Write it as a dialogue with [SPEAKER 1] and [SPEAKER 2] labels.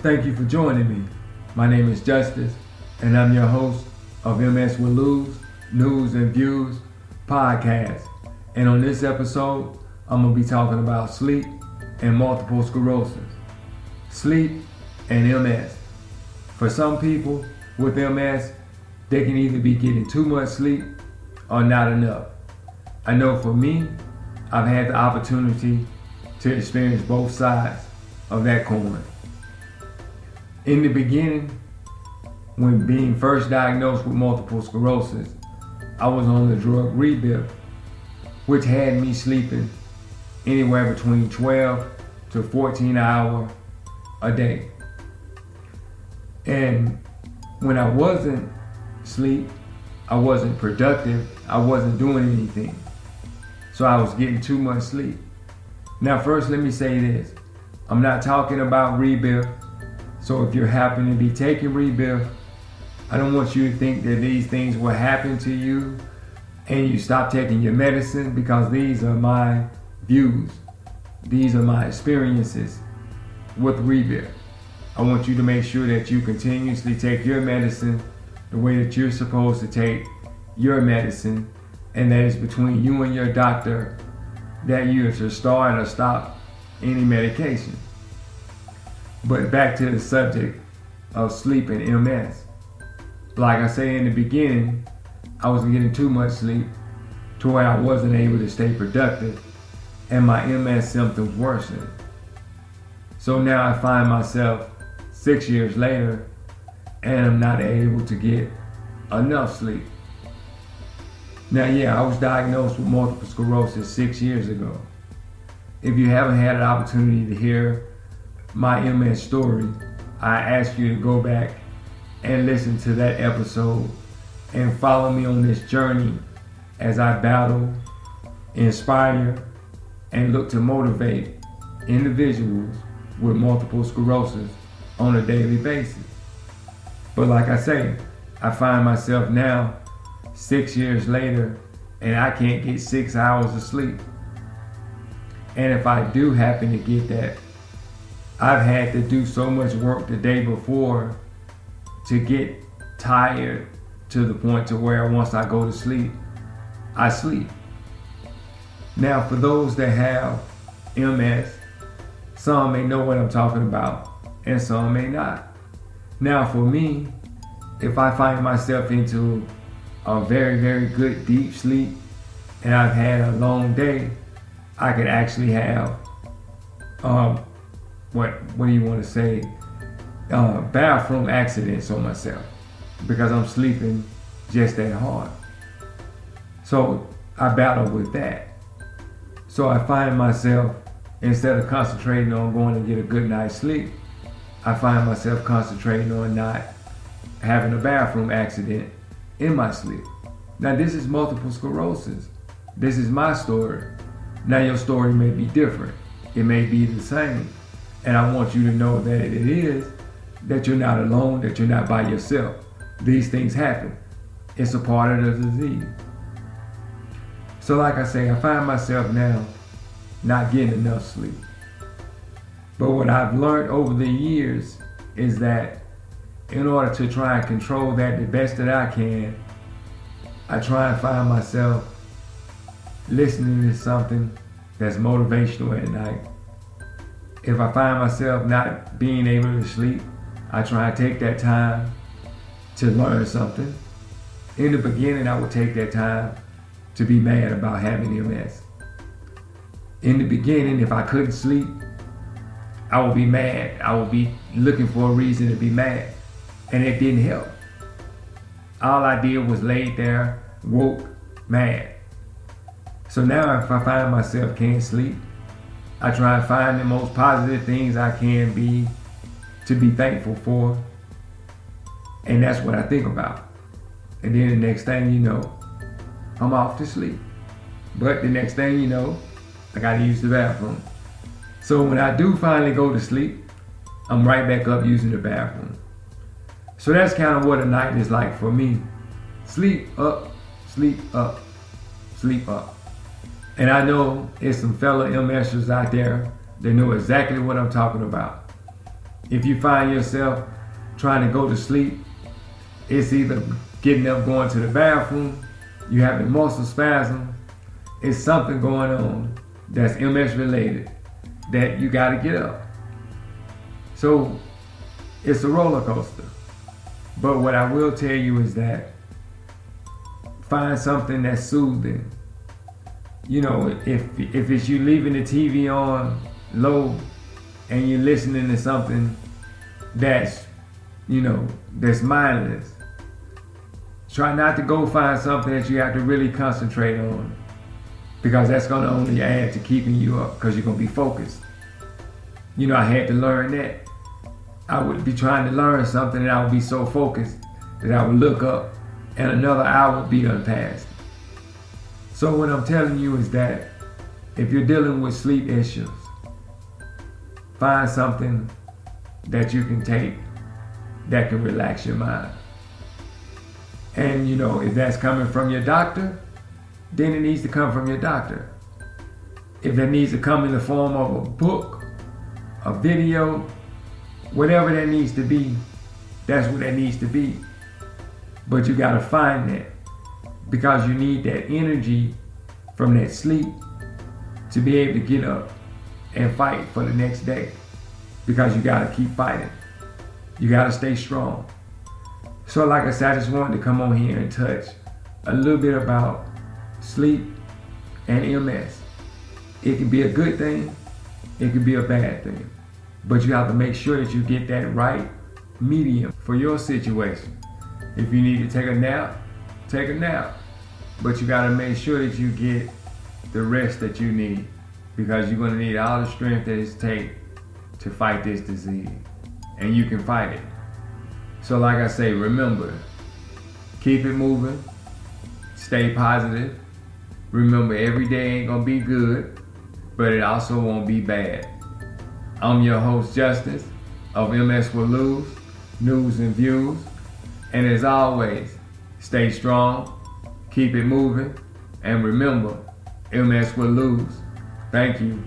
[SPEAKER 1] Thank you for joining me. My name is Justice, and I'm your host of MSWILLLOSE News and Views podcast. And on this episode, I'm going to be talking about sleep and multiple sclerosis. Sleep and MS. For some people with MS, they can either be getting too much sleep or not enough. I know for me, I've had the opportunity to experience both sides of that coin. In the beginning, when being first diagnosed with multiple sclerosis, I was on the drug Rebif, which had me sleeping anywhere between 12 to 14 hours a day. And when I wasn't asleep, I wasn't productive, I wasn't doing anything. So I was getting too much sleep. Now first let me say this, I'm not talking about Rebif. So if you happen to be taking Rebif, I don't want you to think that these things will happen to you and you stop taking your medicine, because these are my views. These are my experiences with Rebif. I want you to make sure that you continuously take your medicine the way that you're supposed to take your medicine, and that is between you and your doctor that you should start or stop any medication. But back to the subject of sleep and MS. Like I say in the beginning, I was getting too much sleep to where I wasn't able to stay productive, and my MS symptoms worsened. So now I find myself 6 years later and I'm not able to get enough sleep. Now I was diagnosed with multiple sclerosis 6 years ago. If you haven't had an opportunity to hear my MS story, I ask you to go back and listen to that episode and follow me on this journey as I battle, inspire, and look to motivate individuals with multiple sclerosis on a daily basis. But like I say, I find myself now 6 years later and I can't get 6 hours of sleep. And if I do happen to get that, I've had to do so much work the day before to get tired to the point to where once I go to sleep, I sleep. Now for those that have MS, some may know what I'm talking about and some may not. Now for me, if I find myself into a very, very good deep sleep and I've had a long day, I could actually have what do you want to say, bathroom accidents on myself because I'm sleeping just that hard. So I battle with that. So I find myself, instead of concentrating on going to get a good night's sleep, I find myself concentrating on not having a bathroom accident in my sleep. Now this is multiple sclerosis. This is my story. Now your story may be different. It may be the same. And I want you to know that it is, that you're not alone, that you're not by yourself. These things happen. It's a part of the disease. So like I say, I find myself now not getting enough sleep. But what I've learned over the years is that in order to try and control that the best that I can, I try and find myself listening to something that's motivational at night. If I find myself not being able to sleep, I try and take that time to learn something. In the beginning, I would take that time to be mad about having MS. In the beginning, if I couldn't sleep, I would be mad. I would be looking for a reason to be mad, and it didn't help. All I did was lay there, woke, mad. So now if I find myself can't sleep, I try and find the most positive things I can be to be thankful for. And that's what I think about. And then the next thing you know, I'm off to sleep. But the next thing you know, I gotta use the bathroom. So when I do finally go to sleep, I'm right back up using the bathroom. So that's kind of what a night is like for me. Sleep up, sleep up, sleep up. And I know there's some fellow MSers out there that know exactly what I'm talking about. If you find yourself trying to go to sleep, it's either getting up, going to the bathroom, you having muscle spasms, it's something going on that's MS related that you got to get up. So it's a roller coaster. But what I will tell you is that find something that's soothing. You know, if it's you leaving the TV on low and you're listening to something that's, you know, that's mindless, try not to go find something that you have to really concentrate on, because that's going to only add to keeping you up, because you're going to be focused. You know, I had to learn that. I would be trying to learn something and I would be so focused that I would look up and another hour would be done past. So what I'm telling you is that if you're dealing with sleep issues, find something that you can take that can relax your mind. And you know, if that's coming from your doctor, then it needs to come from your doctor. If it needs to come in the form of a book, a video, whatever that needs to be, that's what that needs to be. But you gotta find that, because you need that energy from that sleep to be able to get up and fight for the next day, because you gotta keep fighting. You gotta stay strong. So like I said, I just wanted to come on here and touch a little bit about sleep and MS. It can be a good thing, it can be a bad thing. But you have to make sure that you get that right medium for your situation. If you need to take a nap, take a nap. But you gotta make sure that you get the rest that you need, because you're gonna need all the strength that it takes to fight this disease. And you can fight it. So like I say, remember, keep it moving, stay positive. Remember, every day ain't gonna be good, but it also won't be bad. I'm your host, Justice, of MSWILLLOSE, News and Views. And as always, stay strong, keep it moving, and remember, MS will lose. Thank you.